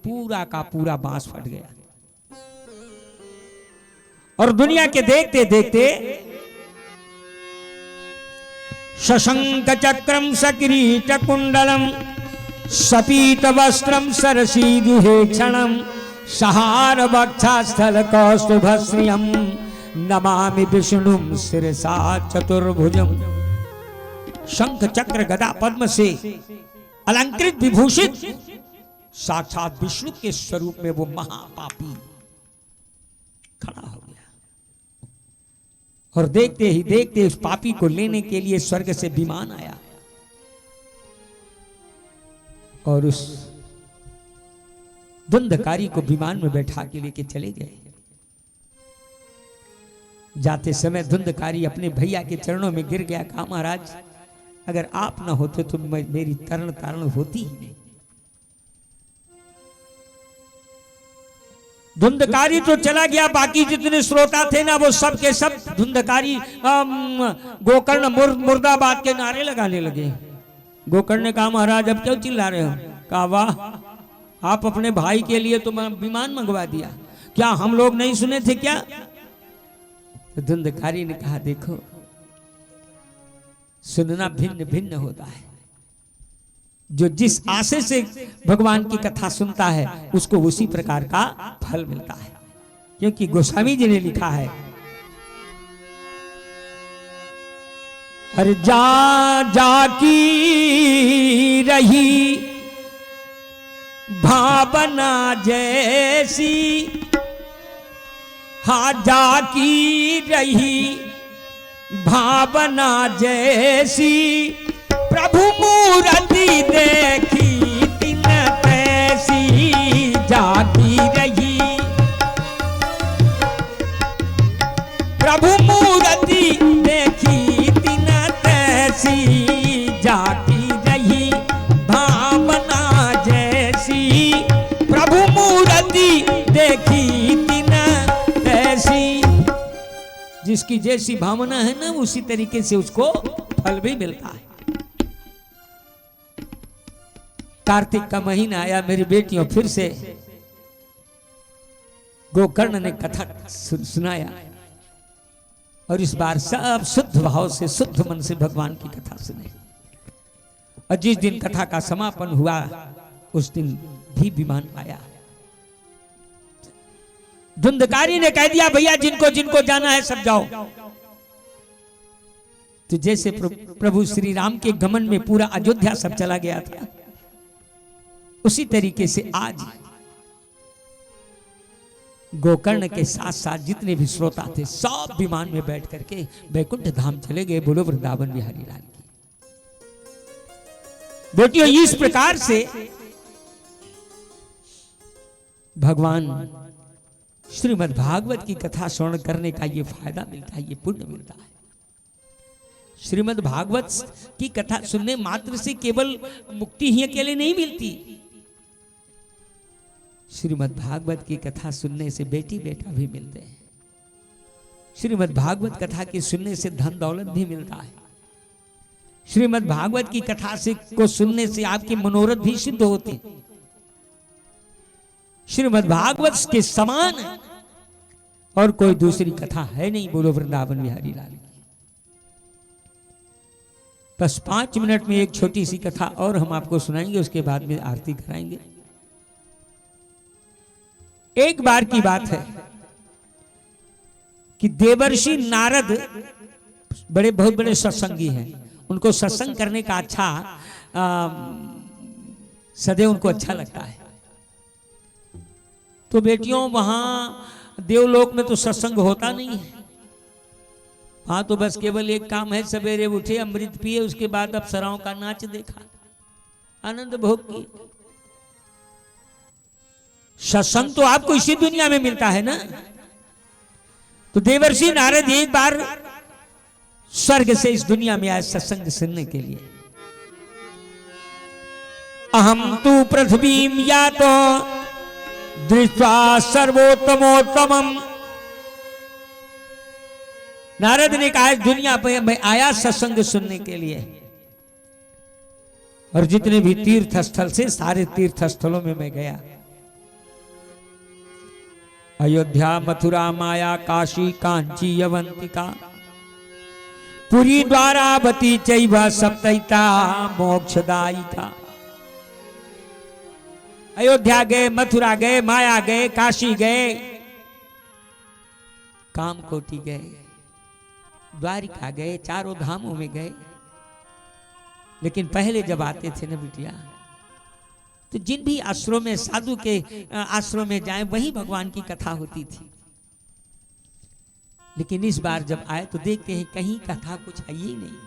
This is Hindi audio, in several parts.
पूरा का पूरा बांस फट गया। और दुनिया के देखते देखते शशंक चक्रम सकिरीट कुंडलम सपीत वस्त्रम सरसीदुहे क्षणम सहार वक्षास्थल कौस्तुभश्रियम नमामि विष्णुम शिरसा चतुर्भुजम। शंख चक्र गदा पद्म से अलंकृत विभूषित साक्षात विष्णु के स्वरूप में वो महापापी खड़ा हो गया। और देखते ही देखते उस पापी को लेने के लिए स्वर्ग से विमान आया और उस धुंधकारी को विमान में बैठा के लेके चले गए। जाते समय धुंधकारी अपने भैया के चरणों में गिर गया, कहा महाराज अगर आप ना होते तो मेरी तरण तारण होती ही नहीं। धुंधकारी तो चला गया, बाकी जितने श्रोता थे ना वो सब के सब धुंधकारी गोकर्ण मुर्दाबाद के नारे लगाने लगे। गोकर्ण ने कहा महाराज अब क्यों चिल्ला रहे हो? कहा वाह आप अपने भाई के लिए तो विमान मंगवा दिया, क्या हम लोग नहीं सुने थे क्या? तो धुंधकारी ने कहा देखो सुनना भिन्न भिन्न होता है। जो जिस आशय से भगवान की कथा सुनता है उसको उसी प्रकार का फल मिलता है। क्योंकि गोस्वामी जी ने लिखा है हर जा जाकी रही भावना जैसी, हा जाकी रही भावना जैसी, प्रभु मूर्ति देखी तिन तैसी, जागी रही प्रभु मूर्ति देखी तिन तैसी, जागी रही भावना जैसी, प्रभु मूर्ति देखी तिन तैसी। जिसकी जैसी भावना है ना उसी तरीके से उसको फल भी मिलता है। कार्तिक का महीना आया, मेरी बेटियों फिर से गोकर्ण ने कथा सुनाया और इस बार सब शुद्ध भाव से शुद्ध मन से भगवान की कथा सुने। और जिस दिन कथा का समापन हुआ उस दिन भी विमान आया। धुंधकारी ने कह दिया भैया जिनको जिनको जाना है सब जाओ। तो जैसे प्रभु श्री राम के गमन में पूरा अयोध्या सब चला गया था, उसी तरीके से आज गोकर्ण के साथ साथ जितने भी श्रोता थे सब विमान में बैठ करके बैकुंठ धाम चले गए। बोलो वृंदावन बिहारी लाल की। बेटियों इस प्रकार से भगवान श्रीमद् भागवत की कथा श्रवण करने का ये फायदा मिलता है, ये पुण्य मिलता है। श्रीमद् भागवत की कथा सुनने मात्र से केवल मुक्ति ही अकेले नहीं मिलती। श्रीमद् भागवत की कथा सुनने से बेटी बेटा भी मिलते हैं। श्रीमद् भागवत कथा के सुनने से धन दौलत भी मिलता है। श्रीमद् भागवत की कथा से को सुनने से आपकी मनोरथ भी सिद्ध होते। श्रीमद् भागवत के समान और कोई दूसरी कथा है नहीं। बोलो वृंदावन बिहारी लाल की। बस 5 मिनट में एक छोटी सी कथा और हम आपको सुनाएंगे, उसके बाद में आरती कराएंगे। एक बार की बात है कि देवर्षि नारद बहुत बड़े सत्संगी हैं। उनको सत्संग करने का अच्छा सदैव उनको अच्छा लगता है। तो बेटियों वहां देवलोक में तो सत्संग होता नहीं है। वहां तो बस केवल एक काम है, सवेरे उठे अमृत पिए, उसके बाद अप्सराओं का नाच देखा, आनंद भोग किए। सत्संग तो आपको इसी दुनिया में मिलता है ना। तो देवर्षि नारद एक बार स्वर्ग से इस दुनिया में आए सत्संग सुनने के लिए। अहम तु पृथ्वीम या तो दृष्ट्वा सर्वोत्तमोत्तमम। नारद ने कहा दुनिया पे मैं आया सत्संग सुनने के लिए, और जितने भी तीर्थ स्थल से सारे तीर्थ स्थलों में मैं गया, अयोध्या मथुरा माया काशी कांची अवंतिका पुरी द्वारावती चैव सप्तैता मोक्षदायिका। अयोध्या गए, मथुरा गए, माया गए, काशी गए, कामकोटि गए, द्वारिका गए, चारों धामों में गए। लेकिन पहले जब आते थे ना बिटिया, तो जिन भी आश्रम में, साधु के आश्रम में जाए, वही भगवान की कथा होती थी। लेकिन इस बार जब आए तो देखते हैं कहीं कथा कुछ है ही नहीं।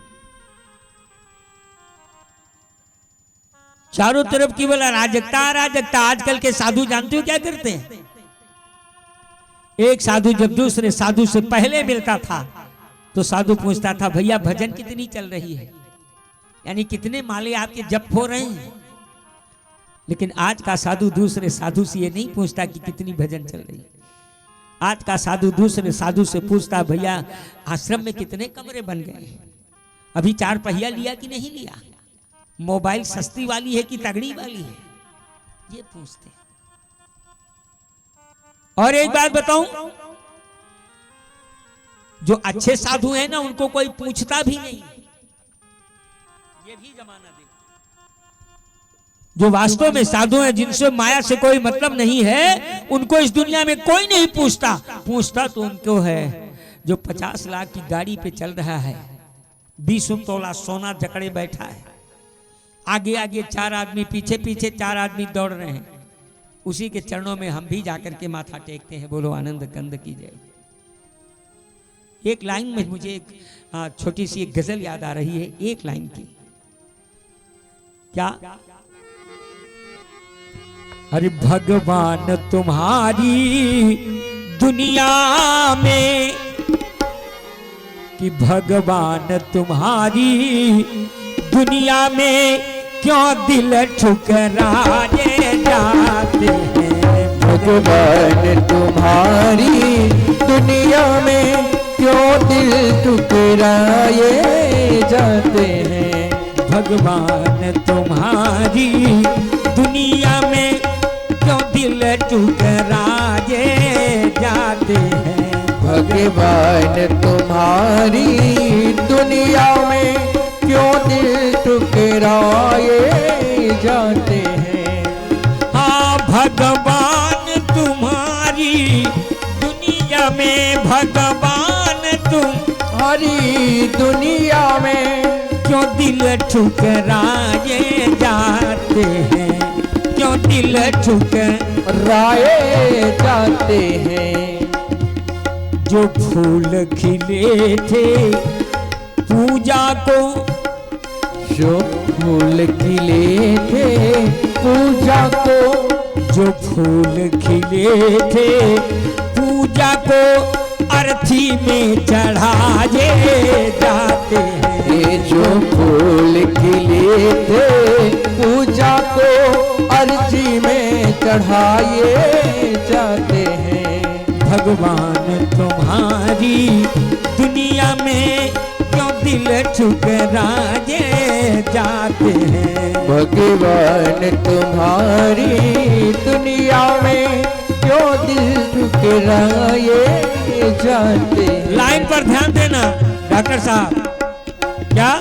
चारों तरफ केवल अराजकता अराजकता। आजकल के साधु जानते हो क्या करते हैं? एक साधु जब दूसरे साधु से पहले मिलता था तो साधु पूछता था, भैया भजन कितनी चल रही है, यानी कितने माले आपके जप हो रहे हैं। लेकिन आज का साधु दूसरे साधु से ये नहीं पूछता कि कितनी भजन चल रही है। आज का साधु दूसरे साधु से पूछता, भैया आश्रम में कितने कमरे बन गए, अभी 4 पहिया लिया कि नहीं लिया, मोबाइल सस्ती वाली है कि तगड़ी वाली है, ये पूछते। और एक बात बताऊं, जो अच्छे साधु हैं ना, उनको कोई पूछता भी नहीं, ये भी जमाना देखो। जो वास्तव में साधु हैं, जिनसे माया से कोई मतलब नहीं है, उनको इस दुनिया में कोई नहीं पूछता। पूछता तो उनको है जो 50 लाख की गाड़ी पे चल रहा है, 20 तोला सोना जकड़े बैठा है, आगे आगे 4 आदमी, पीछे पीछे 4 आदमी दौड़ रहे हैं। उसी के चरणों में हम भी जाकर के माथा टेकते हैं, बोलो आनंद कंद की जय। एक लाइन में मुझे एक छोटी सी एक गजल याद आ रही है, एक लाइन की। क्या? अरे भगवान तुम्हारी दुनिया में, कि भगवान तुम्हारी दुनिया में क्यों दिल ठुकराए जाते हैं। भगवान तुम्हारी दुनिया में क्यों दिल ठुकराए जाते हैं। भगवान तुम्हारी दुनिया में क्यों दिल ठुकराए जाते हैं। भगवान तुम्हारी दुनिया में क्यों दिल ठुकराए जाते हैं। हाँ, भगवान तुम्हारी दुनिया में, भगवान तुम्हारी दुनिया में क्यों दिल ठुकराए जाते हैं, क्यों दिल ठुकराए जाते हैं। जो फूल खिले थे पूजा को, जो फूल खिले थे पूजा को, जो फूल खिले थे पूजा को अर्थी में चढ़ाए जाते हैं। जो फूल खिले थे पूजा को अर्थी में चढ़ाए जाते हैं। भगवान तुम्हारी दुनिया में क्यों दिल ठुकराए जाते हैं। भगवान तुम्हारी दुनिया में क्यों दिल ठुकराए जाते हैं। लाइन पर ध्यान देना डॉक्टर साहब। क्या?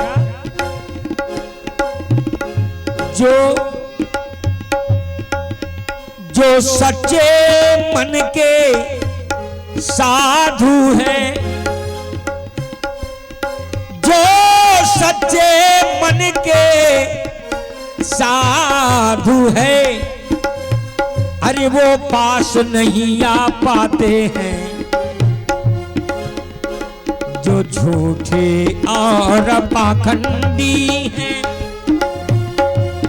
जो सच्चे मन के साधु हैं, जो सच्चे मन के साधु है, अरे वो पास नहीं आ पाते हैं। जो झूठे और पाखंडी हैं,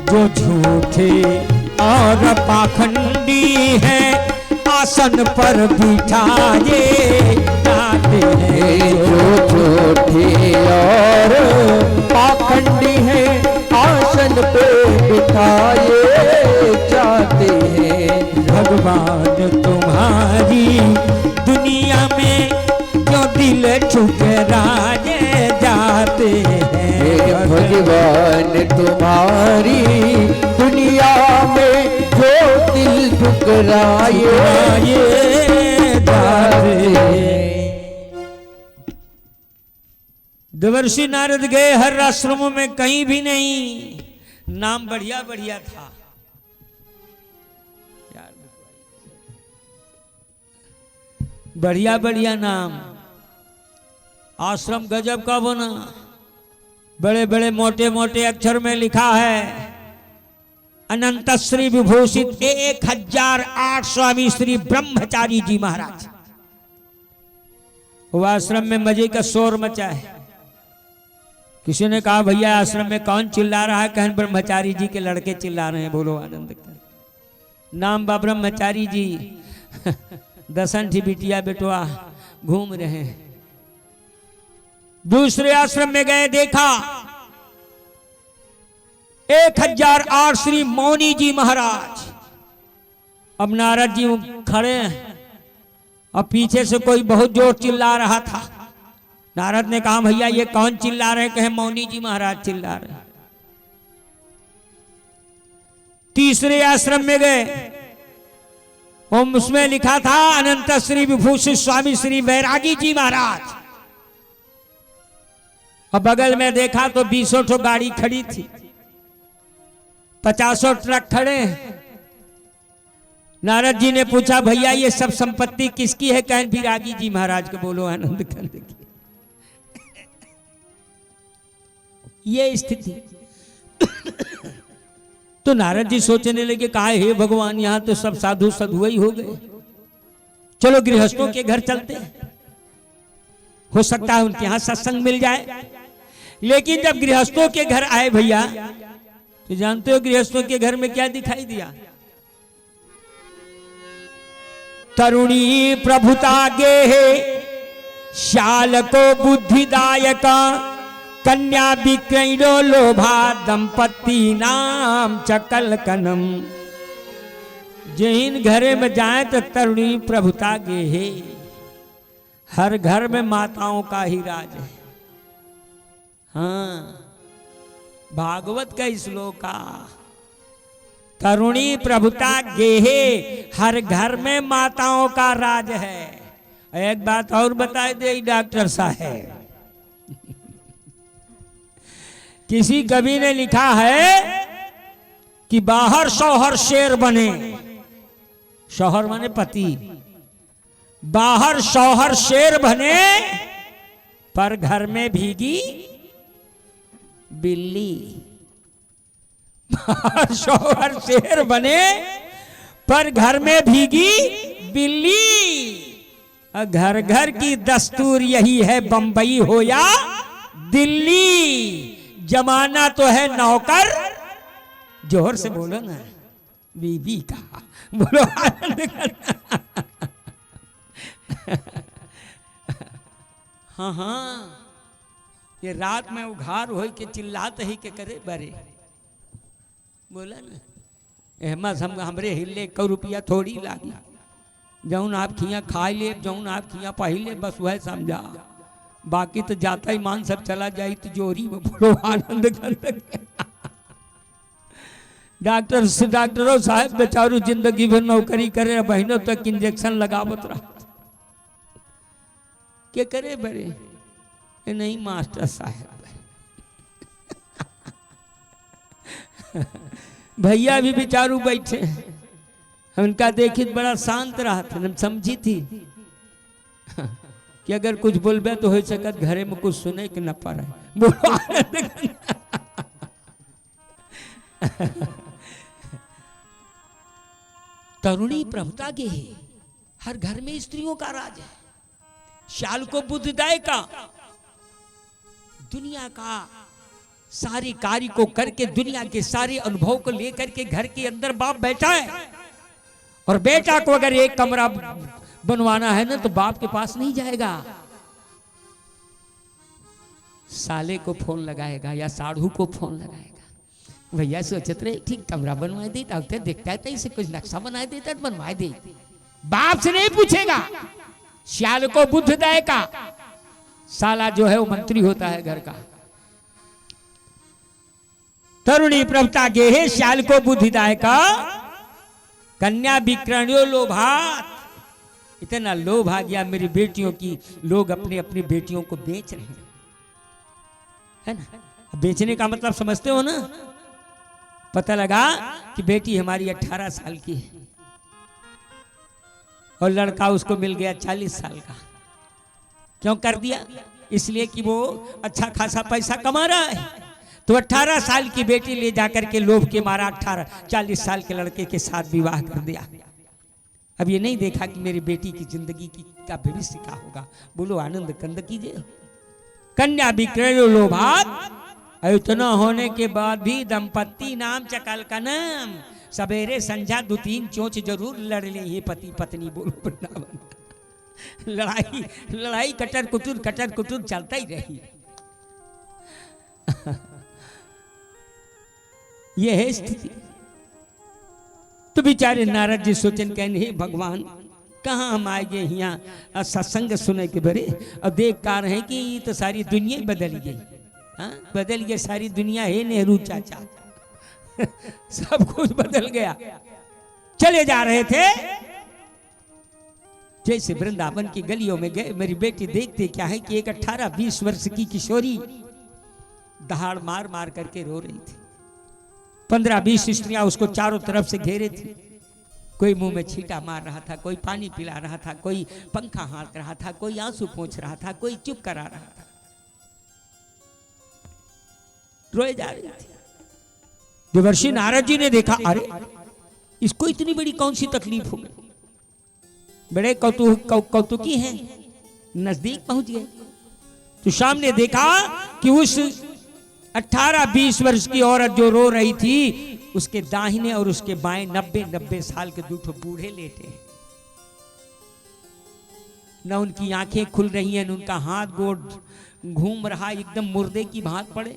जो झूठे और पाखंडी हैं, आसन पर बिठाए जाते हैं। जो झूठे और पाखंडी हैं, आसन पे बिठाए जाते हैं। भगवान तुम्हारी दुनिया में क्यों दिल ठुकराए जाते हैं। भगवान तुम्हारी दुनिया में जो दिल ठुकराए देवर्षि नारद गए हर आश्रमों में, कहीं भी नहीं, नाम बढ़िया बढ़िया था यार, बढ़िया बढ़िया नाम। आश्रम गजब का बना, बड़े बड़े मोटे मोटे अक्षर में लिखा है अनंत श्री विभूषित 1008 स्वामी श्री ब्रह्मचारी जी महाराज। वो आश्रम में मजे का शोर मचा है। किसी ने कहा भैया आश्रम में कौन चिल्ला रहा है? कहन ब्रह्मचारी जी के लड़के चिल्ला रहे हैं, बोलो आनंद कर। नाम बा ब्रह्मचारी जी। 10 बिटिया बेटवा घूम रहे हैं। दूसरे आश्रम में गए, देखा 1008 श्री मौनी जी महाराज। अब नारद जी खड़े हैं और पीछे से कोई बहुत जोर चिल्ला रहा था। नारद ने कहा भैया ये कौन चिल्ला रहे? कहे मौनी जी महाराज चिल्ला रहे। तीसरे आश्रम में गए, उसमें लिखा था अनंत श्री विभूषित स्वामी श्री बैरागी जी महाराज। और बगल में देखा तो 20 गाड़ी खड़ी थी, 50 ट्रक खड़े हैं। नारद जी ने पूछा भैया ये सब संपत्ति किसकी है? कहन बैरागी जी महाराज को। बोलो आनंद कर। ये स्थिति। तो नारद जी सोचने लगे, कहा हे भगवान यहां तो सब साधु साधु ही हो गए, चलो गृहस्थों के घर चलते हैं, हो सकता है उनके यहां सत्संग मिल जाए। लेकिन जब गृहस्थों के घर आए भैया, तो जानते हो गृहस्थों के घर में क्या दिखाई दिया? तरुणी प्रभुता गे श्याल को बुद्धिदायका, कन्या विक्रयणो लोभा दंपति नाम चकल कनम। जिन घरे में जाए तो तरुणी प्रभुता गे है, हर घर में माताओं का ही राज है। हाँ, भागवत का श्लोका, तरुणी प्रभुता गेहे, हर घर में माताओं का राज है। एक बात और बता दे डॉक्टर साहब, किसी कवि ने लिखा है कि बाहर शौहर शेर बने, शौहर माने पति, बाहर शौहर शेर बने पर घर में भीगी बिल्ली। बाहर शौहर शेर बने पर घर में भीगी बिल्ली। घर घर की दस्तूर यही है, बंबई हो या दिल्ली, जमाना तो है नौकर। जोर से बोलो ना, बीबी का बोलो आनंद करना। हाँ हाँ, ये रात में उघार हो के चिल्लाते ही के करे बरे, बोला ना अहमद हम हमरे हिले 1 रुपया थोड़ी लागी, जौन आप खिया खा ले, जौन आप खिया पहले, बस वह समझा, बाकी तो जाता ही मान सब चला जाई तो जोरी में। बोलो आनंद कर। डॉक्टरों साहब बेचारू जिंदगी भर नौकरी करे, बहनों तक इंजेक्शन लगावत रहा, क्या करे बड़े? ये नहीं मास्टर साहब। भैया भी बेचारू बैठे, उनका देखी बड़ा शांत रहा था, हम समझी थी कि अगर कुछ बोलबे तो हो सकत घरे में कुछ सुने कि न पाए। तरुणी प्रभुता के है, हर घर में स्त्रियों का राज है। श्याल को बुद्धिदाय का, दुनिया का सारे कार्य को करके, दुनिया के सारे अनुभव को लेकर के घर के अंदर बाप बैठा है, और बेटा को अगर एक कमरा बनवाना है ना तो बाप के पास नहीं जाएगा, साले को फोन लगाएगा या साढ़ू को फोन लगाएगा। भैया सोचते रहे ठीक कमरा बनवा देता, देखता है तो इसे कुछ नक्शा बना देता तो बनवा दे, बाप से नहीं पूछेगा। श्याल को बुद्धिदाय का, साला जो है वो मंत्री होता है घर का। तरुणी प्रभुता गे है, श्याल को बुद्धिदाय का, कन्या विक्रयणो लोभात। इतना लोभ आ गया मेरी बेटियों की, लोग अपनी अपनी बेटियों को बेच रहे हैं। है ना। बेचने का मतलब समझते हो ना। पता लगा कि बेटी हमारी 18 साल की है और लड़का उसको मिल गया 40 साल का। क्यों कर दिया? इसलिए कि वो अच्छा खासा पैसा कमा रहा है। तो 18 साल की बेटी ले जाकर के लोभ के मारा 40 साल के लड़के के साथ विवाह कर दिया। अब ये नहीं देखा कि मेरी बेटी की जिंदगी का भविष्य क्या होगा। बोलो आनंद कंद कीजिए। कन्या विक्रय लोभात, इतना होने के बाद भी दंपत्ति नाम चकल का नाम, सवेरे संध्या 2-3 चोंच जरूर लड़ ले ये पति पत्नी। बोलो वृंदावन। लड़ाई लड़ाई कटर कुटर चलता ही रही। यह है स्थिति। तो बेचारे नारद जी सोचन कहने, हे भगवान कहाँ हम आएंगे यहाँ सत्संग सुने के बड़े। अब देख कार है कि ये तो सारी दुनिया बदल गई। हाँ बदल गई सारी दुनिया। है नेहरू चाचा सब कुछ बदल गया। चले जा रहे थे, जैसे वृंदावन की गलियों में गए, मेरी बेटी देखते क्या है कि एक 18-20 वर्ष की किशोरी दहाड़ मार मार करके रो रही थी। 15-20 स्त्रियां उसको चारों तरफ से घेरे थी। कोई मुंह में छींटा मार रहा था, कोई पानी पिला रहा था, कोई पंखा हाँक रहा था, कोई आंसू पोंछ रहा था, कोई चुप करा रहा था। रोए जा रही थी। देवर्षि नारद जी ने देखा, अरे इसको इतनी बड़ी कौन सी तकलीफ हो गई। बड़े कौतुकी हैं, नजदीक पहुंच गए तो सामने देखा कि उस 18-20 वर्ष की औरत जो रो रही थी, उसके दाहिने और उसके बाएं 90 साल के 2 बूढ़े लेटे हैं। न उनकी आंखें खुल रही हैं, न उनका हाथ गोड़ घूम रहा, एकदम मुर्दे की भांत पड़े।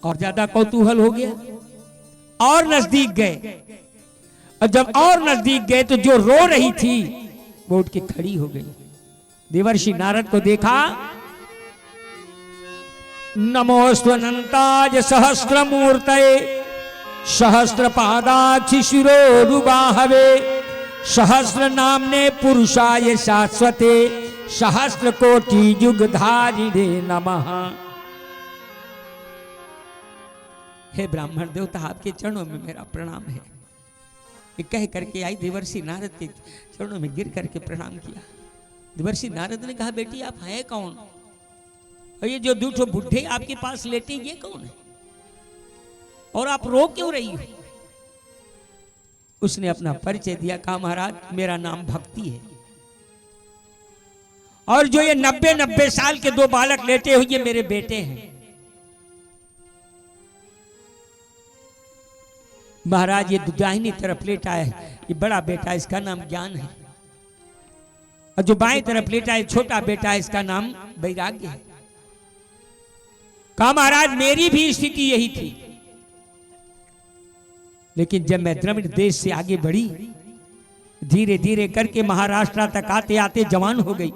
और ज्यादा कौतूहल हो गया और नजदीक गए। और जब और नजदीक गए तो जो रो रही थी वो उठ के खड़ी हो गई। देवर्षि नारद को देखा। नमोस्त्वनंताय सहस्रमूर्तये सहस्रपादाक्षि शिरोरुबाहवे सहस्र नामने पुरुषाय शाश्वते सहस्र कोटि युगधारिणे नमः। हे ब्राह्मण देवता, आपके चरणों में मेरा प्रणाम है। ये कह करके आई, देवर्षि नारद के चरणों में गिर करके प्रणाम किया। देवर्षि नारद ने कहा, बेटी आप हैं कौन? और ये जो 2 बुढ़े आपके पास लेटे ये कौन है? और आप रो क्यों रही हो? उसने अपना परिचय दिया। कहा, महाराज मेरा नाम भक्ति है और जो ये 90 साल के 2 बालक लेटे हुए ये मेरे बेटे हैं। महाराज ये दाहिनी तरफ लेटा है ये बड़ा बेटा, इसका नाम ज्ञान है। और जो बाएं तरफ लेटा है छोटा बेटा है, इसका नाम वैराग्य है। कहा, महाराज मेरी भी स्थिति यही थी, लेकिन जब मैं द्रविड़ देश से आगे बढ़ी, धीरे धीरे करके महाराष्ट्र तक आते आते जवान हो गई।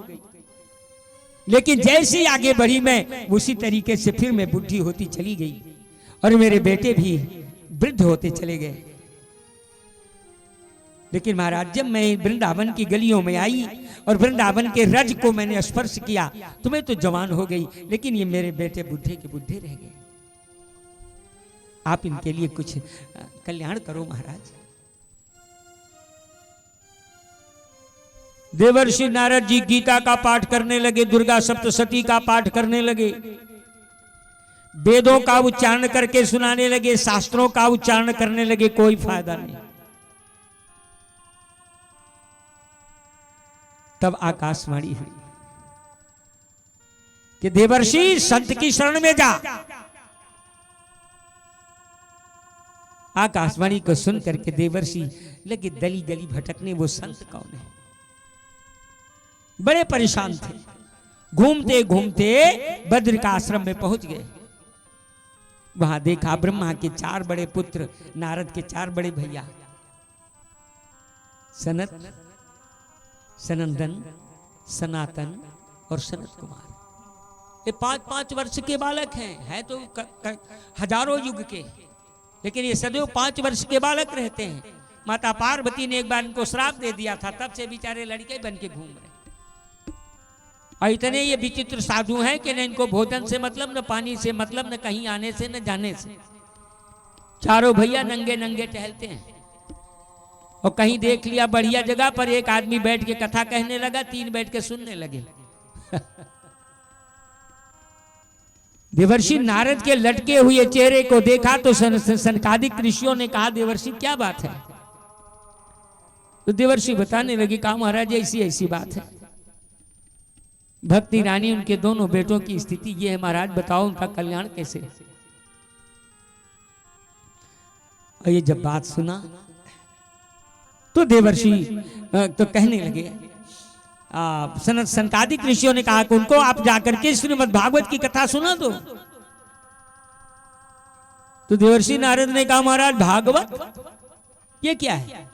लेकिन जैसे ही आगे बढ़ी मैं उसी तरीके से फिर मैं बुढ़ी होती चली गई और मेरे बेटे भी वृद्ध होते चले गए। लेकिन महाराज जब मैं वृंदावन की गलियों में आई और वृंदावन के रज को मैंने स्पर्श किया तो मैं तो जवान हो गई, लेकिन ये मेरे बेटे बुढ़े के बुढ़े रह गए। आप इनके लिए कुछ कल्याण करो महाराज। देवर्षि नारद जी गीता का पाठ करने लगे, दुर्गा सप्तशती का पाठ करने लगे, वेदों का उच्चारण करके सुनाने लगे, शास्त्रों का उच्चारण करने लगे। कोई फायदा नहीं। तब आकाशवाणी हुई कि देवर्षि संत की शरण में जा। आकाशवाणी को सुन करके देवर्षि लगे गली गली भटकने। वो संत कौन है? बड़े परेशान थे। घूमते घूमते बद्र का आश्रम में पहुंच गए। वहां देखा ब्रह्मा के 4 बड़े पुत्र, नारद के 4 बड़े भैया, सनत, सनंदन, सनातन और सनत कुमार। ये 5-5 वर्ष के बालक हैं। है तो हजारों युग के, लेकिन ये सदैव 5 वर्ष के बालक रहते हैं। माता पार्वती ने एक बार इनको श्राप दे दिया था, तब से बेचारे लड़के बन के घूम रहे। और इतने ये विचित्र साधु हैं कि न इनको भोजन से मतलब, न पानी से मतलब, न कहीं आने से, न जाने से। चारों भैया नंगे नंगे टहलते हैं। और कहीं देख लिया बढ़िया जगह पर एक आदमी बैठ के कथा कहने लगा, 3 बैठ के सुनने लगे। देवर्षि नारद के लटके हुए चेहरे को देखा तो सनकादिक ऋषियों ने कहा, देवर्षि क्या बात है? तो देवर्षि बताने लगे, कहा महाराज ऐसी ऐसी बात है। भक्ति रानी उनके दोनों बेटों की स्थिति ये है महाराज, बताओ उनका कल्याण कैसे? और ये जब बात सुना तो देवर्षि तो कहने लगे, सनकादिक ऋषियों ने कहा कि उनको आप जाकर के श्रीमद् भागवत की कथा सुना दो। तो देवर्षि नारद ने कहा, महाराज भागवत ये क्या है?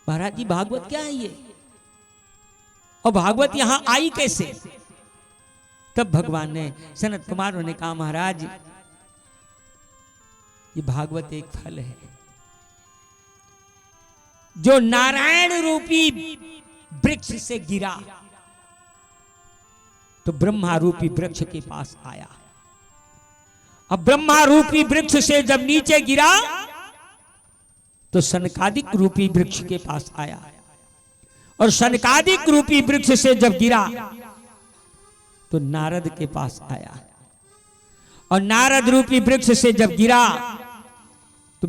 महाराज जी भागवत क्या है ये, और भागवत यहां आई कैसे? तब भगवान ने, सनत कुमारों ने कहा, महाराज ये भागवत एक फल है जो नारायण रूपी वृक्ष से गिरा तो ब्रह्मा रूपी वृक्ष के पास आया। अब ब्रह्मा रूपी वृक्ष से जब नीचे गिरा तो सनकादिक रूपी वृक्ष के पास आया, और सनकादिक रूपी वृक्ष से जब गिरा तो नारद के पास आया, और नारद रूपी वृक्ष से जब गिरा तो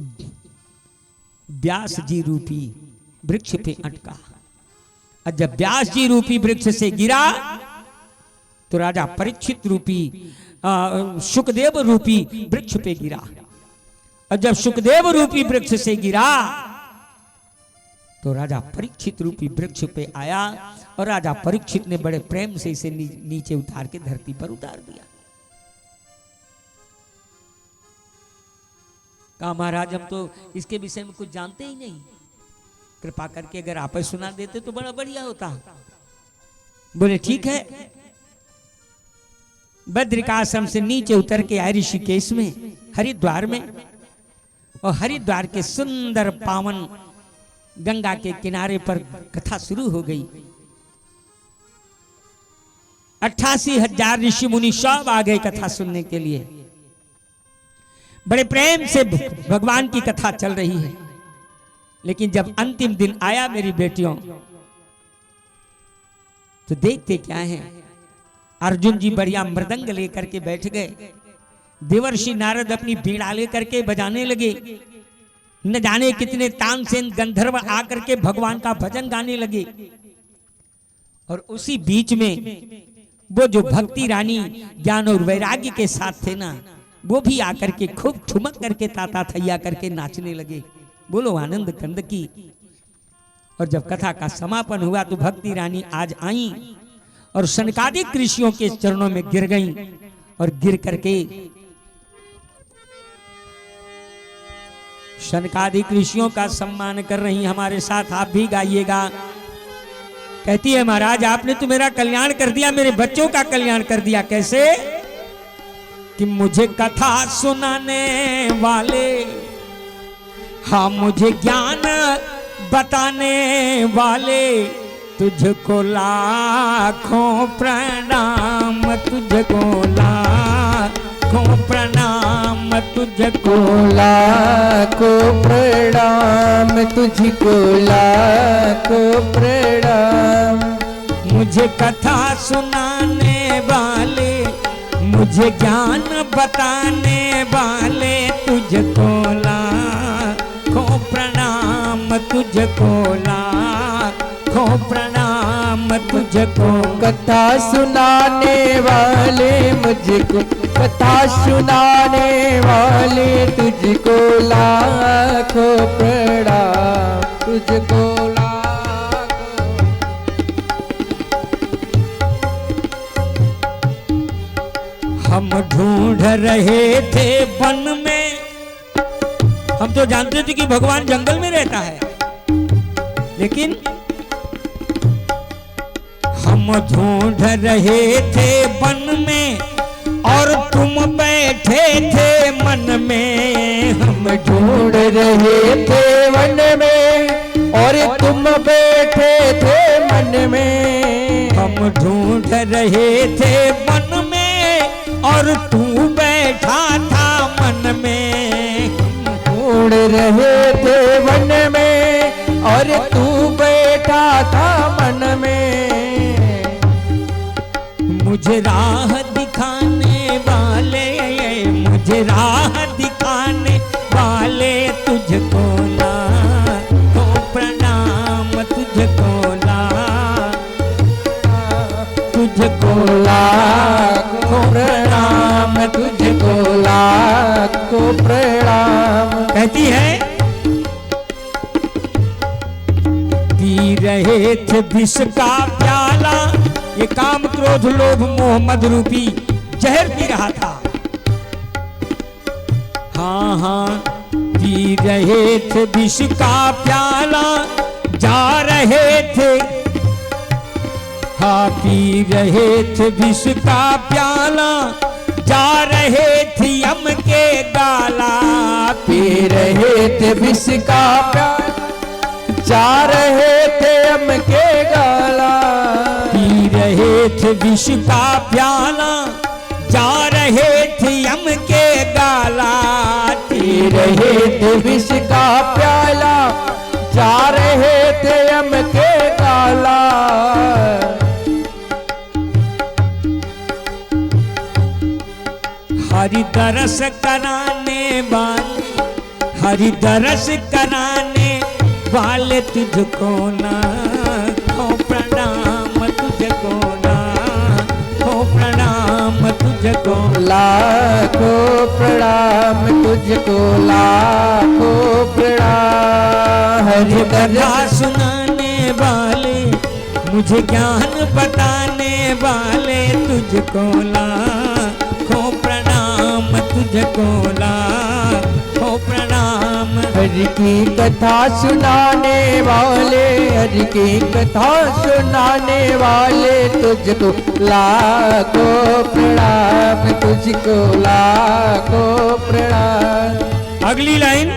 व्यास जी रूपी वृक्ष पे अटका, और जब व्यास जी रूपी वृक्ष से गिरा तो राजा परीक्षित रूपी शुकदेव रूपी वृक्ष पे गिरा, और जब शुकदेव रूपी वृक्ष से गिरा तो राजा परीक्षित रूपी वृक्ष पे आया, और राजा परीक्षित ने बड़े प्रेम से इसे नीचे उतार के धरती पर उतार दिया। कहा महाराज हम तो इसके विषय में कुछ जानते ही नहीं, कृपा करके अगर आप सुना देते तो बड़ा बढ़िया होता। बोले ठीक है। बद्रिकाश्रम से नीचे उतर के आए ऋषिकेश में, हरिद्वार में, और हरिद्वार के सुंदर पावन गंगा के किनारे पर कथा शुरू हो गई। 88,000 ऋषि मुनि सब आ गए कथा सुनने के लिए। बड़े प्रेम से भगवान की कथा चल रही है। लेकिन जब अंतिम दिन आया मेरी बेटियों, तो देखते क्या है, अर्जुन जी बढ़िया मृदंग लेकर के बैठ गए, देवर्षि नारद अपनी बीड़ा लेकर के बजाने लगे, न जाने कितने तानसेन गंधर्व आकर के भगवान का भजन गाने लगे। और उसी बीच में वो जो भक्ति रानी ज्ञान और वैराग्य के साथ थे ना, वो भी आकर के खूब ठुमक करके ताता थैया करके नाचने लगे। बोलो आनंद कंद की। और जब कथा का समापन हुआ तो भक्ति रानी आज आई और सनकादिक ऋषियों के चरणों में गिर गईं, और गिर करके सनकादिक ऋषियों का सम्मान कर रही। हमारे साथ आप भी गाइएगा। कहती है महाराज आपने तो मेरा कल्याण कर दिया, मेरे बच्चों का कल्याण कर दिया। कैसे? कि मुझे कथा सुनाने वाले, हाँ मुझे ज्ञान बताने वाले, तुझको लाखों प्रणाम, तुझको लाखों प्रणाम, तुझको लाखों प्रणाम, तुझको लाखों प्रणाम। मुझे कथा सुनाने वाले, मुझे ज्ञान बताने वाले, तुझको लाखों प्रणाम, तुझको लाखों प्रणाम, तुझको। कथा सुनाने वाले मुझको, कथा सुनाने वाले तुझको लाखों प्रणाम, तुझको लाखों। हम ढूंढ रहे थे वन में, हम तो जानते थे कि भगवान जंगल में रहता है, लेकिन हम ढूंढ रहे थे वन में और तुम बैठे थे मन में। हम ढूंढ रहे थे वन में और तुम बैठे थे मन वन में। हम ढूंढ रहे थे वन में और तू बैठा था मन में। ढूंढ रहे थे वन में और तू बैठा था मन में। मुझे राह दिखाने वाले, मुझे राह दिखाने वाले तुझको लाखों प्रणाम, तुझको तुझको लाखों प्रणाम, तुझको लाखों प्रणाम। कहती है पी रहे थे विष का प्याला, ये काम क्रोध लोभ मोह मद रूपी जहर पी रहा था। हाँ हाँ पी रहे थे विष का प्याला, जा रहे थे, हाँ पी रहे थे विष का प्याला, जा रहे थे यम के गाला। पी रहे थे विष का प्याला, जा रहे थे यम के गाला। पी रहे थे विष का प्याला, जा रहे थे यम के गाला। पी रहे थे विष का प्याला, जा रहे थे यम के गाला। हरि दरस कराने वाले, हरि दरस कराने वाले तुझको लाखों प्रणाम, तुझको लाखों प्रणाम, तुझको लाखों प्रणाम, तुझको लाखों प्रणाम। हरि कथा सुनाने वाले, मुझे ज्ञान बताने वाले तुझको लाखों प्रणाम, तुझको लाखों प्रणाम। हरि की कथा सुनाने वाले, हरि की कथा सुनाने वाले तुझको लाखों प्रणाम, तुझको लाखों प्रणाम। अगली लाइन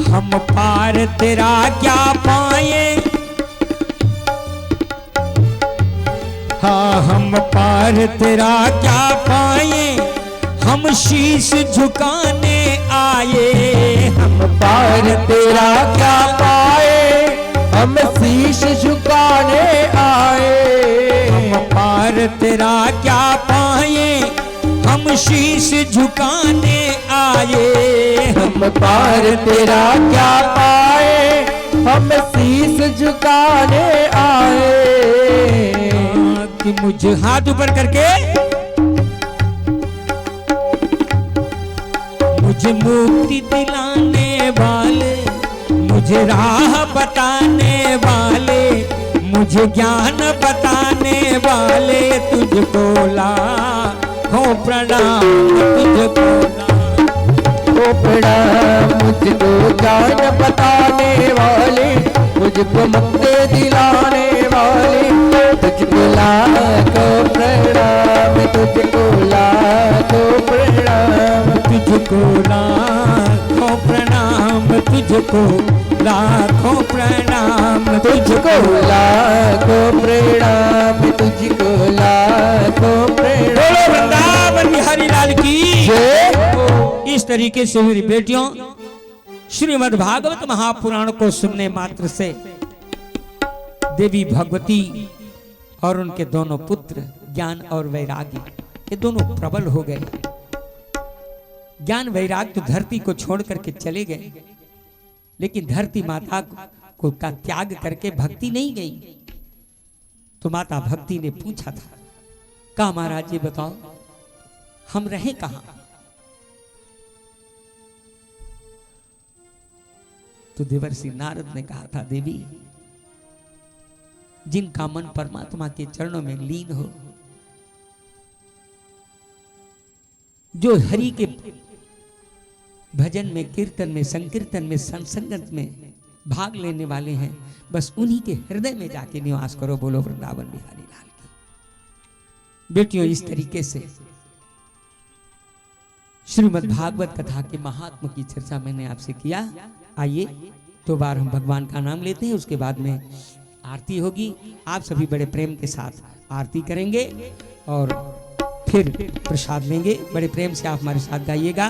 हम पार तेरा क्या पाए, हाँ हम पार तेरा क्या पाए, हम शीश झुकाने आए। हम पार तेरा क्या पाए, हम शीश झुकाने आए। हम पार तेरा क्या पाए, हम शीश झुकाने आए। हम पार तेरा क्या पाए, हम शीश झुकाने आए। कि मुझे हाथ ऊपर करके मुझे मुक्ति दिलाने वाले, मुझे राह बताने वाले, मुझे ज्ञान बताने वाले तुझको लाखों प्रणाम, तुझको लाखों प्रणाम। मुझको ज्ञान बताने वाले, मुझको मुक्ति दिलाने वाले तुझको लाखों प्रणाम, तुझको लाखों प्रणाम, तुझको लाखों प्रणाम, तुझको लाखों प्रणाम, तुझको लाखों प्रणाम, तुझको लाखों प्रणाम। बोलो वृंदावन बिहारी लाल की जय। इस तरीके से मेरी बेटियों श्रीमद् भागवत महापुराण को सुनने मात्र से देवी भगवती और उनके दोनों पुत्र ज्ञान और वैराग्य ये दोनों प्रबल हो गए। ज्ञान वैराग्य तो धरती को छोड़ करके चले गए, लेकिन धरती माता को का त्याग करके भक्ति नहीं गई। तो माता भक्ति ने पूछा था, कहा महाराज जी बताओ हम रहे कहां? तो देवर्षि नारद ने कहा था, देवी जिनका मन परमात्मा के चरणों में लीन हो, जो हरि के भजन में, कीर्तन में, संकीर्तन में, संसंगत में भाग लेने वाले हैं, बस उन्हीं के हृदय में जाके निवास करो। बोलो वृंदावन बिहारी लाल की। बेटियों इस तरीके से श्रीमद् भागवत कथा के महात्मा की चर्चा मैंने आपसे किया। आइए 2 बार हम भगवान का नाम लेते हैं, उसके बाद में आरती होगी। आप सभी बड़े प्रेम के साथ आरती करेंगे और फिर प्रसाद लेंगे। बड़े प्रेम से आप हमारे साथ गाइएगा।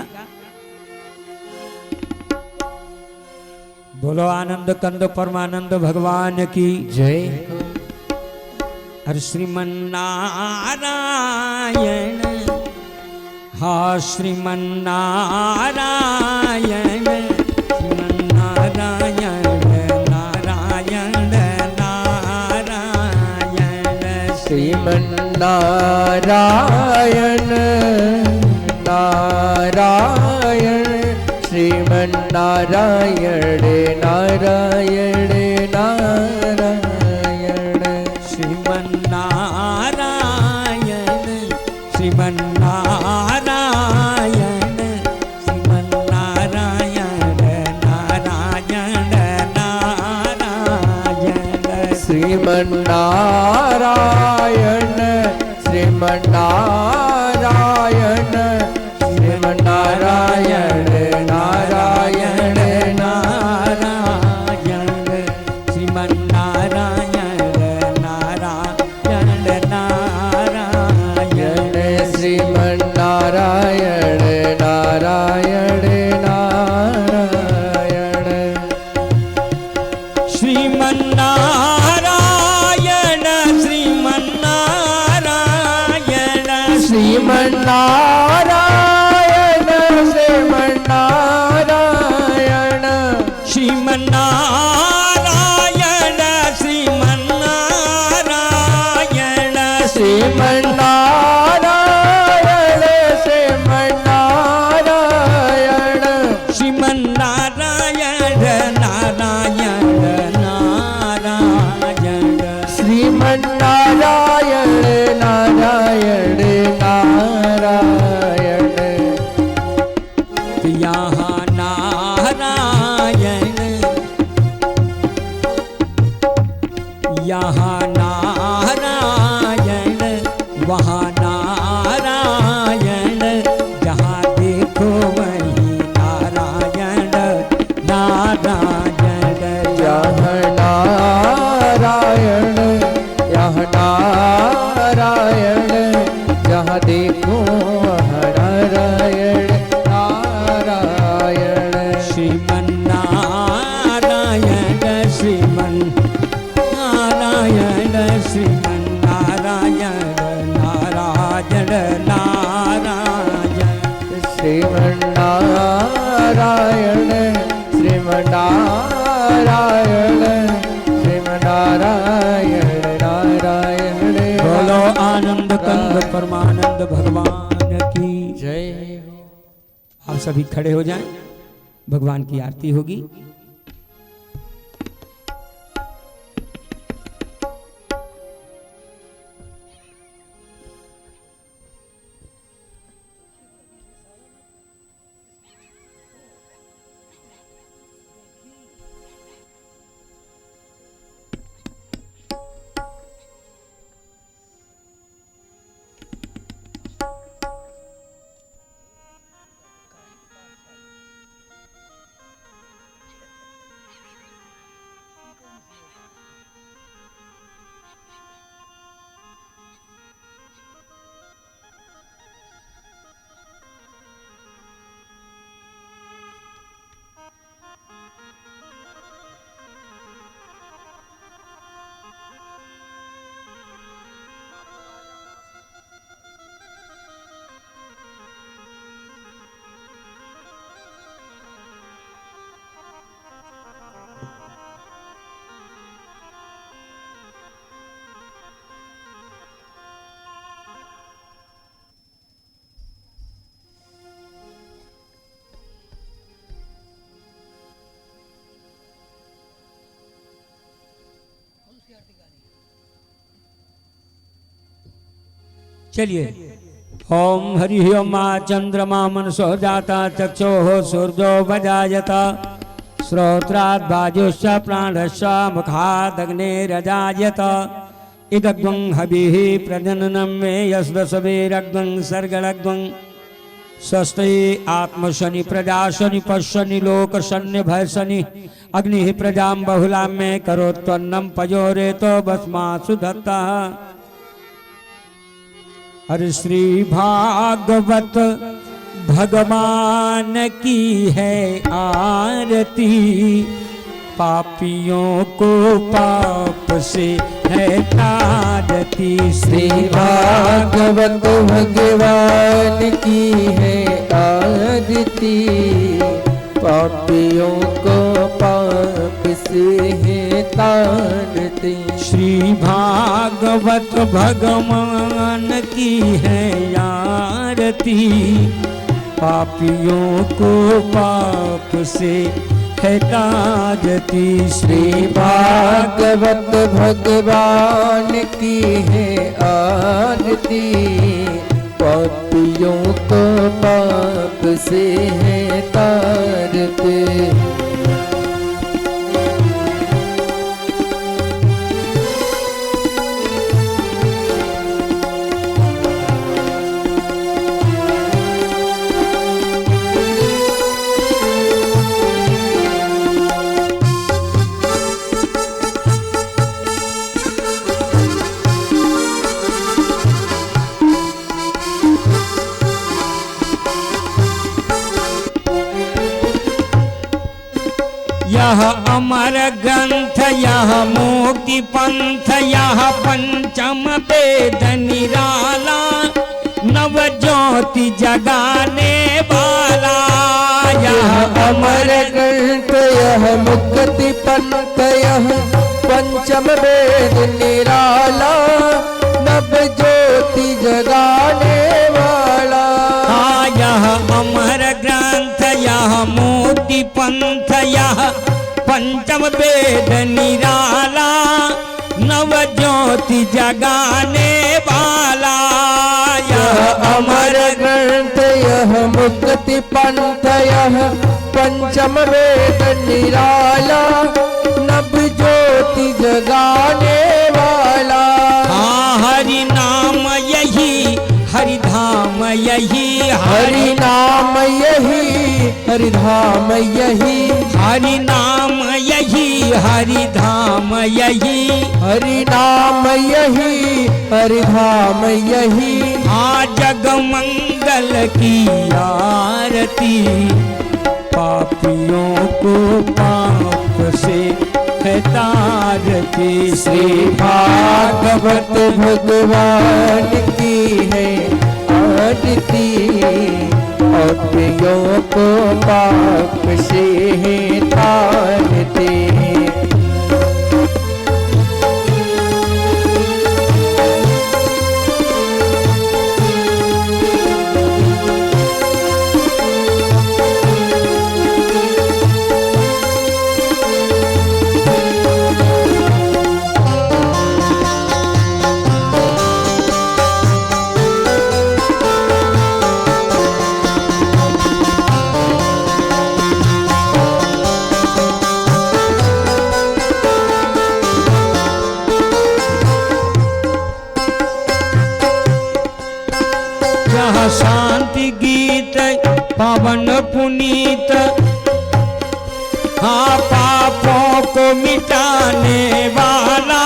बोलो आनंद कंद परमानंद भगवान की जय। हर श्रीमन्नारायण हा श्रीमन्नारायण श्रीमन्नारायण नारायण नारायण श्रीमन्नारायण नारायण श्रीमन्नारायण नारायण नारायण श्रीमन्नारायण श्रीमन्नारायण श्रीमन्नारायण नारायण नारायण श्रीमन्नारायण श्रीमन्नारायण श्रीमन्नारायण नारायण नारायण श्रीमन्नारायण नारायण नारायण श्रीमन्नारायण नारायण नारायण श्रीमन्नारायण श्रीमन्नारायण श्रीमन्नारायण श्रीमन्नारायण श्रीमन्नारायण श्रीमन्नारायण श्रीमन्नारायण श्रीमन्नारायण श्रीमन्नारायण नारायण नारायण श्रीमन्नारायण नारायण नारायण यहाँ नारायण यहाँ नारायण वहाँ नारायण जहाँ देखो वहीं नारायण नारायण यह नारायण यह नारायण जहाँ देखो वह नारायण नारायण श्रीमन्नारायण श्रीमन्नारायण श्रीमन्नारायण नारायण नारायण श्रीमन्नारायण श्रीमन्नारायण श्रीमन्नारायण नारायण बोलो आनंद कंद परमानंद भगवान की जय। आप सभी खड़े हो जाएं, भगवान की आरती होगी। चलिए ओम हरि ओम चंद्रमा मनसो जाता चक्षुः सूर्यो बजायत श्रोत्रात् वायुश्च प्राणश्च मुखादग्निरजायत इदग्वं हविः प्रजननं मे यस्दसवेरग्वं सर्गलग्वं सस्ते आत्म शनि प्रजा शनि पशनि लोक शन्य भय शनि अग्नि प्रजा बहुला में करो त्वन्नम पजोरे तो भस्मासु दत्ता। अरे श्री भागवत भगवान की है आरती, पापियों को पाप से है तारती। श्री भागवत भगवान की है आरती, पापियों को पाप से है तारती। श्री भागवत भगवान की है आरती, पापियों को पाप से है तारती। श्री भागवत भगवान की है आरती, पापियों को पाप से है तारती। यह अमर ग्रंथ यह मुक्ति पंथ यह पंचम वेद निराला, नव ज्योति जगाने वाला। यह अमर ग्रंथ यह मुक्ति पंथ यह पंचम वेद निराला, नव ज्योति जगाने वाला। हाँ यह अमर ग्रंथ यह मुक्ति पंथ यह पंचम वेद निराला, नव ज्योति जगाने वाला। यह अमर ग्रंथ यह मुक्ति पंथ यह पंचम वेद निराला, नव ज्योति जगाने वाला। हाँ हरि नाम यही हरि धाम यही, हरि नाम यही हरि धाम यही, हरि नाम यही हरि धाम यही, हरि नाम यही हरि धाम यही। हाँ जग मंगल की आरती, पापियों को पाप से है तारती। श्री भागवत भगवान की है आरती, पापियों को पाप से है तारती। शांति गीत पावन पुनीत, हाँ पापों को मिटाने वाला,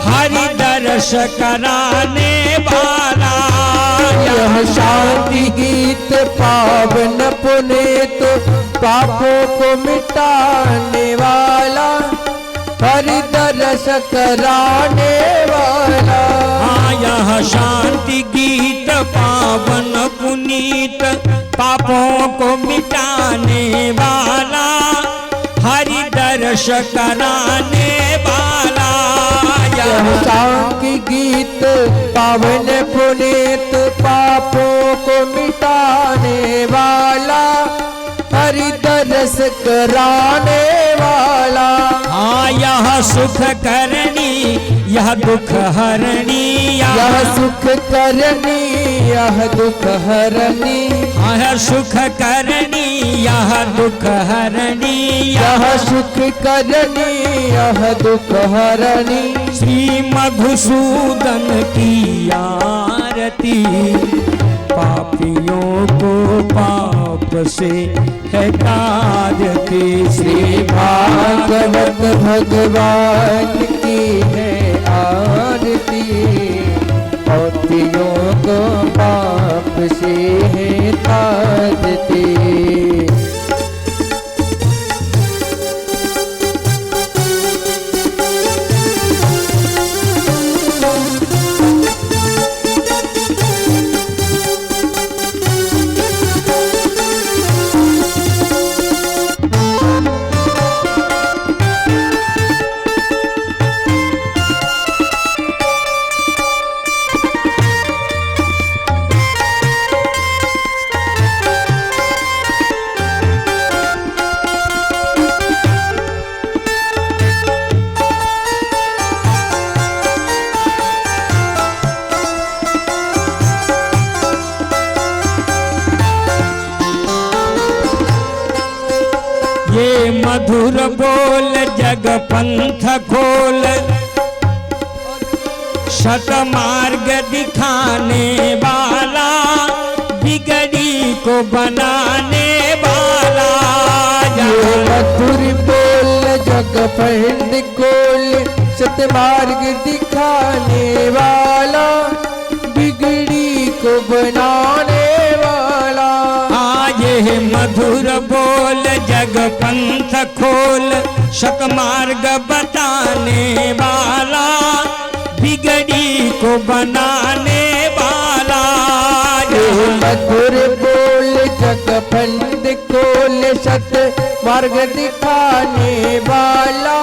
हरि दर्श कराने वाला। यह शांति गीत पावन पुनीत, पापों को मिटाने वाला, हरि दर्श कराने वाला। हाँ यह शांति गीत पावन पुनीत, पापों को मिटाने वाला, हरि दर्श कराने वाला। यह शांति गीत पावन पुनीत, पापों को मिटाने वाला, हरि दर्श कराने वाला। हाँ यह सुख करनी यह दुख हरणी, यह सुख करनी यह दुख हरणी, यह सुख करनी यह दुख हरणी, यह सुख करनी यह दुख हरणी। श्री मधुसूदन की आरती, पापियों को पाप से है ताजती। श्री भागवत भगवान की है आरती, पापियों को पाप से है ताजती। ये मधुर बोल जग पंथ खोल, शत मार्ग दिखाने वाला, बिगड़ी को बनाने वाला। ये मधुर बोल जग पंथ खोल, सत मार्ग दिखाने वाला, बिगड़ी को बनाने वाला। ये मधुर बोल जग पंथ खोल, शत मार्ग बताने वाला, बिगड़ी को बनाने वाला। ये मधुर बोल जग पंथ खोल, सत मार्ग दिखाने वाला,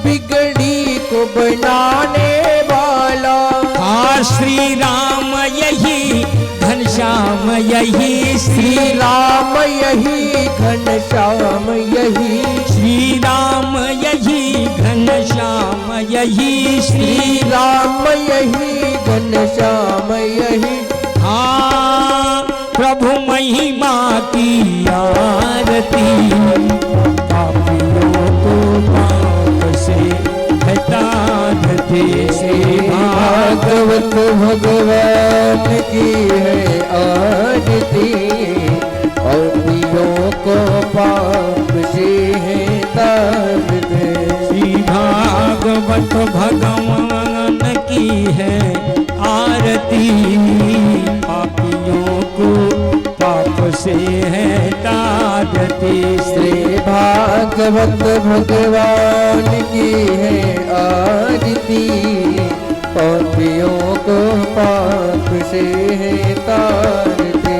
बिगड़ी को बनाने वाला। हाँ श्री राम यही घनश्याम यही, श्री राम यही घनश्याम यही, श्री राम यही घनश्याम यही, श्री राम यही घनश्याम यही। हाँ प्रभु महिमा की आरती, पापियों को पाप से हटाते। श्री भागवत भगवान की है आरती, और पियों को पाप से है तारते। श्री भागवत भगवान की है आरती, पापियों को पाप से है ताजती। श्री भागवत भगवान की है आरती, पापियों को पाप से है तारते।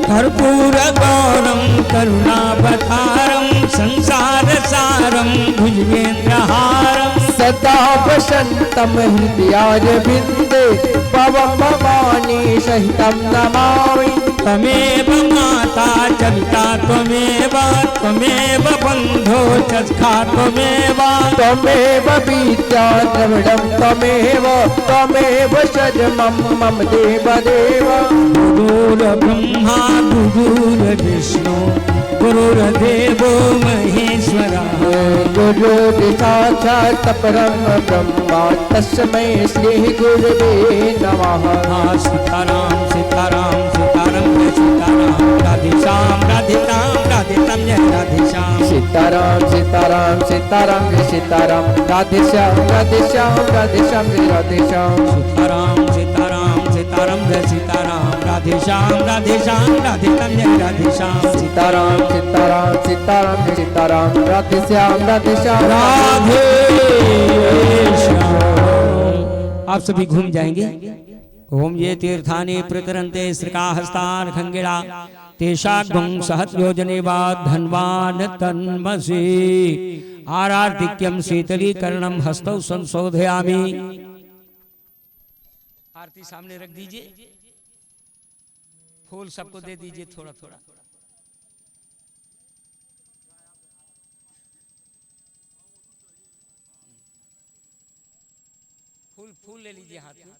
कर्पूर गौरम करुणावतारम, संसार सारम भुजगेन्द्रहारम, सदा वसंतम हृदयारविंदे, पवम भवानी सहितं नमामि। त्वमेव माता चरिता त्वमेव, त्वमेव बन्धो चस्खा त्वमेव, त्वमेव विद्या द्रविडं त्वमेव, त्वमेव शरणं मम देवदेव। गुरुर्ब्रह्मा गुरुर्विष्णु गुरुर्देवो महेश्वरः, गुरुर् साक्षात् परं ब्रह्म, तस्मै श्री गुरवे नमः। हाँ सीताराम सीताराम सीताराम जय सीताराम, राधेश्याम राधेश्याम राधेश्याम जय राधेश्याम, सीताराम सीताराम सीताराम जय सीताराम, राधेश्याम राधेश्याम राधेश्याम जय राधेश्याम। सीताराम सीताराम सीताराम जय सीताराम, राधेश्याम राधेश्याम राधेश्याम जय राधेश्याम, सीताराम सीताराम सीताराम जय सीताराम, राधेश्याम राधेश्याम राधे श्याम। आप सभी घूम जाएंगे। ओम ये तीर्थानि प्रतरन्ते श्रीकाहस्तान खंगिड़ा, तेषाग्ं सहत योजने बाद धनवान तन्मसि, आरार्तिक्यम शीतलीकरणम हस्तौ संशोधयामि। आरती सामने रख दीजिए, फूल सबको दे दीजिए थोड़ा थोड़ा। फूल फूल ले लीजिए हाथ में।